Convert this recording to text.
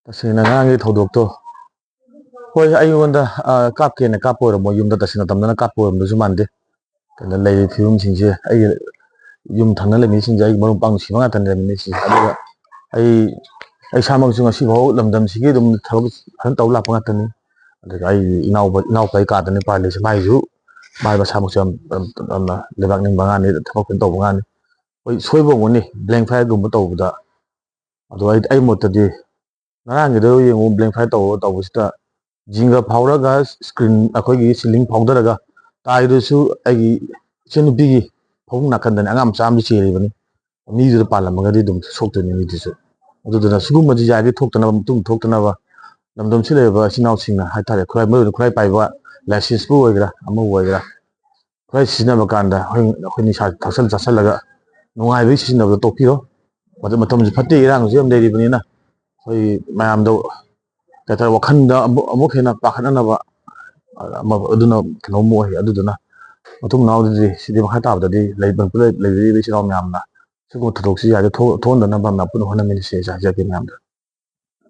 Tasina ngangi thawdokto hoi aiyonda kapkena kapo oiramo yumda tasina tamdana kapo oiramdasu mande kana lei fium singse ai yum thangna lemi singse ai marum pang sima ngatan lemi si aduga ai samang sunga si bau lamdam sigi dum thabak han taw lapa ngatani aduga ai inau pai ka dani parle se maisu mai ba samang sam lebak ning bangani thabak pen taw bangani hoi soibo ngoni blank fire gum tawbuda adu ai motadi ngaranggido yengu blank fire tawbusita jinga phawraga screen akoigi ceiling phawdaraga taidusu ai chenupigi phawung nakandani angam chamdi cheribani mijuda palamagadi dum soktoni midisu aduduna sugumadi jagi thoktana mutung thoktana ba namdom sileba sinau singna haitare khrai madu khrai paiba license bu oigra amu oigra khrai sina bakanda hoini sa thasal chasalaga nungai bi sina ba topiro matam fatte irang jam deribani na hoi mayamdo kata wakhanda amuk hena pakhanana ba aduna kino mo hi aduduna matung nawdi sidi makha tabdadi leiban pulai leiri bi sinau myamna sugu thadok si ya thon dana ba na pun hona min se ja ja ki myamda